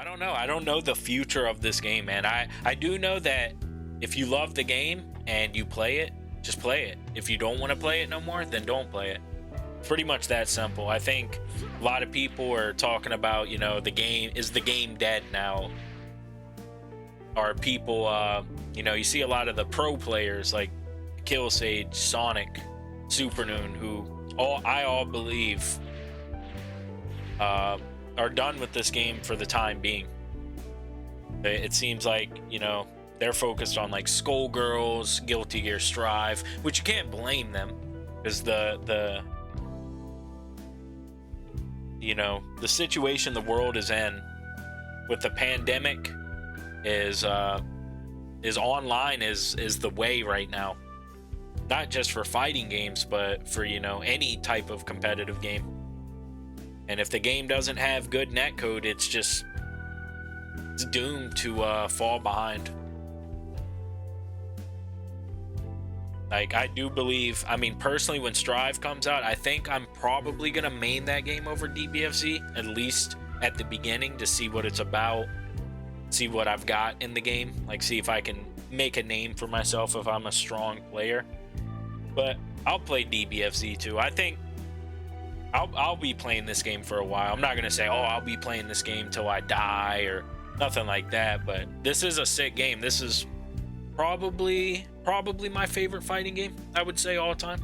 I don't know. I don't know the future of this game, man. I do know that if you love the game and you play it, just play it. If you don't want to play it no more, then don't play it. Pretty much that simple. I think a lot of people are talking about, you know, the game, is the game dead now? Are people, you know, you see a lot of the pro players like Killsage, Sonic, Supernoon, who I all believe are done with this game for the time being. It seems like, you know, they're focused on like Skullgirls, Guilty Gear Strive, which you can't blame them, because the you know, the situation the world is in with the pandemic is online is the way right now. Not just for fighting games, but for, you know, any type of competitive game. And if the game doesn't have good netcode, it's doomed to fall behind. Like, I do believe, I mean, personally, when Strive comes out, I think I'm probably gonna main that game over DBFZ, at least at the beginning, to see what it's about, see what I've got in the game, like see if I can make a name for myself if I'm a strong player. But I'll play DBFZ too. I think I'll be playing this game for a while. I'm not gonna say, oh, I'll be playing this game till I die or nothing like that, but this is a sick game. This is probably my favorite fighting game, I would say, all time.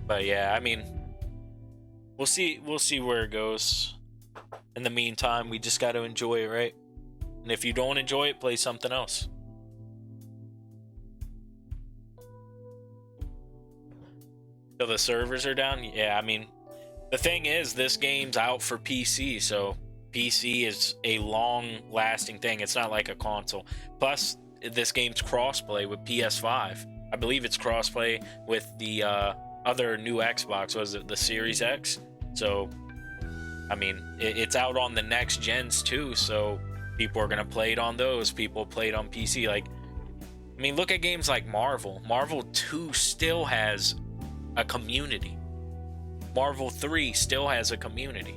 But yeah, I mean, we'll see where it goes. In the meantime, we just got to enjoy it, right? And if you don't enjoy it, play something else. So the servers are down? Yeah, I mean, the thing is, this game's out for PC, so PC is a long-lasting thing. It's not like a console. Plus, this game's crossplay with PS5. I believe it's crossplay with the other new Xbox. Was it the Series X? So, I mean, it's out on the next gens too, so people are gonna play it on those. People play it on PC. Like, I mean, look at games like Marvel. Marvel 2 still has a community. Marvel 3 still has a community.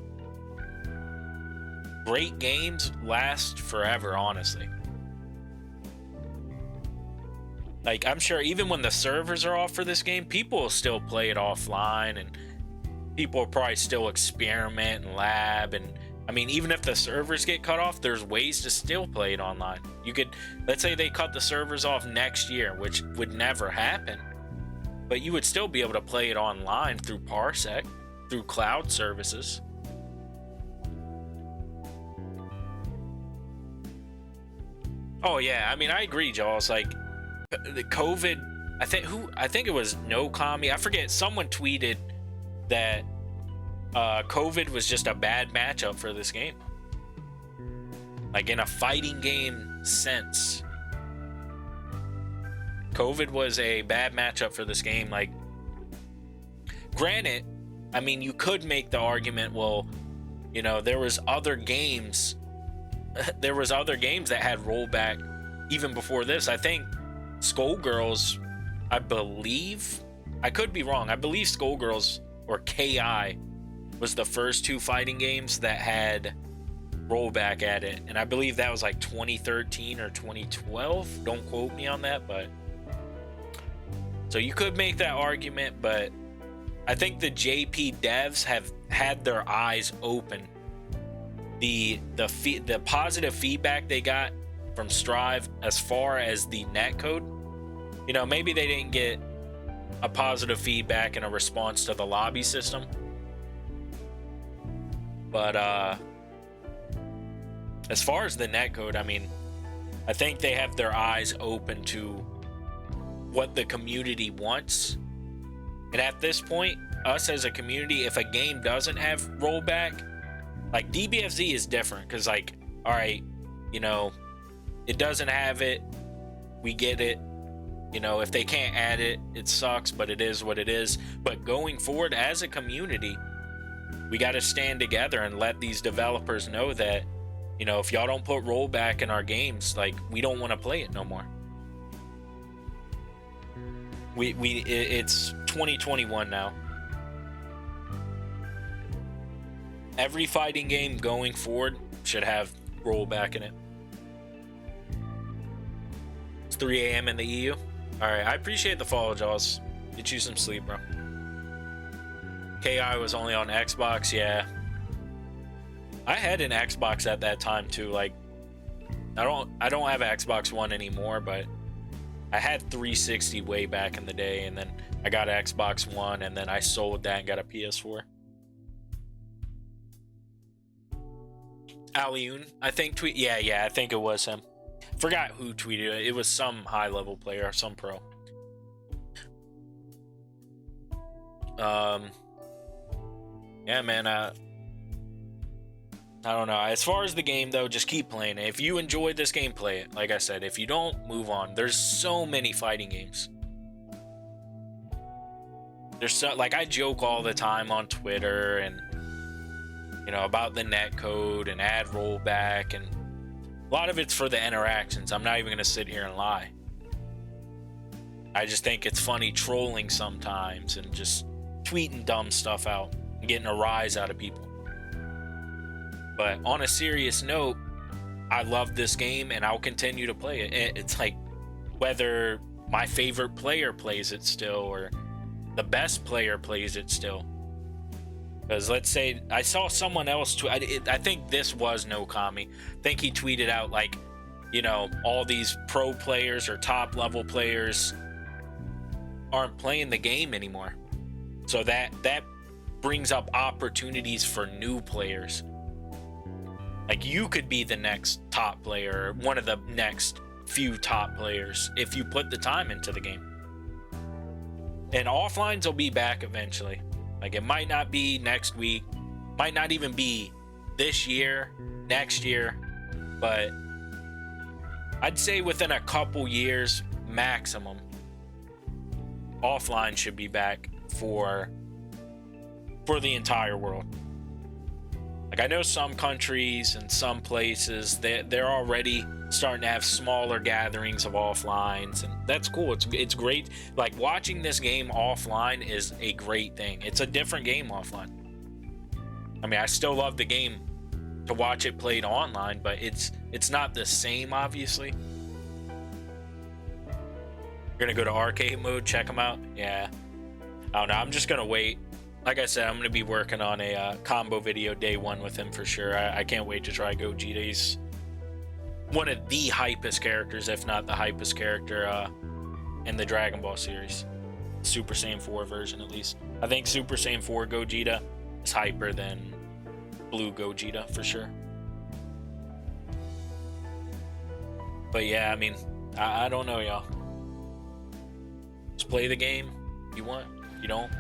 Great games last forever, honestly. Like, I'm sure even when the servers are off for this game, people will still play it offline, and people will probably still experiment and lab. And I mean, even if the servers get cut off, there's ways to still play it online. You could, let's say they cut the servers off next year, which would never happen, but you would still be able to play it online through Parsec, through cloud services. Oh yeah, I mean, I agree, Joel. It's like the COVID. I think it was No Kami. I forget. Someone tweeted that COVID was just a bad matchup for this game. Like, in a fighting game sense, COVID was a bad matchup for this game. Like, granted, I mean, you could make the argument, well, you know, there was other games that had rollback even before this. I think Skullgirls, I believe, I could be wrong, I believe Skullgirls or KI was the first two fighting games that had rollback at it, and I believe that was like 2013 or 2012. Don't quote me on that, but so you could make that argument. But I think the JP devs have had their eyes open. The positive feedback they got from Strive as far as the netcode, you know, maybe they didn't get a positive feedback and a response to the lobby system, but as far as the netcode, I mean, I think they have their eyes open to what the community wants. And at this point, us as a community, if a game doesn't have rollback, like DBFZ is different, because, like, all right, you know, it doesn't have it, we get it. You know, if they can't add it, it sucks, but it is what it is. But going forward as a community, we got to stand together and let these developers know that, you know, if y'all don't put rollback in our games, like, we don't want to play it no more. It's 2021 now. every fighting game going forward should have rollback in it. It's 3 a.m. in the EU. Alright, I appreciate the follow, Jaws. Get you some sleep, bro. KI was only on Xbox, yeah. I had an Xbox at that time too. Like, I don't have an Xbox One anymore, but I had 360 way back in the day, and then I got an Xbox One, and then I sold that and got a PS4. Alioun, I think yeah, I think it was him. Forgot who tweeted it. It was some high level player, some pro. Yeah, man, I don't know. As far as the game though, just keep playing it. If you enjoyed this game, play it. Like I said, if you don't, move on. There's so many fighting games. There's so, like, I joke all the time on Twitter and, you know, about the net code and ad rollback, and a lot of it's for the interactions. I'm not even gonna sit here and lie. I just think it's funny trolling sometimes and just tweeting dumb stuff out and getting a rise out of people. But on a serious note, I love this game and I'll continue to play it. It's like whether my favorite player plays it still or the best player plays it still. Because let's say I saw someone else I think this was Nokami. I think he tweeted out, like, you know, all these pro players or top level players aren't playing the game anymore. So that brings up opportunities for new players. Like, you could be the next top player, one of the next few top players, if you put the time into the game. And offlines will be back eventually. Like, it might not be next week, might not even be this year, next year, but I'd say within a couple years maximum, offline should be back for the entire world. Like, I know some countries and some places they're already starting to have smaller gatherings of offlines, and that's cool. It's great. Like, watching this game offline is a great thing. It's a different game offline. I mean, I still love the game to watch it played online, but it's not the same, obviously. You're gonna go to arcade mode, check them out. Yeah, I don't know, I'm just gonna wait. Like I said, I'm going to be working on a combo video day one with him for sure. I can't wait to try Gogeta. He's one of the hypest characters, if not the hypest character in the Dragon Ball series. Super Saiyan 4 version, at least. I think Super Saiyan 4 Gogeta is hyper than Blue Gogeta for sure. But yeah, I mean, I don't know, y'all. Just play the game if you want. If you don't,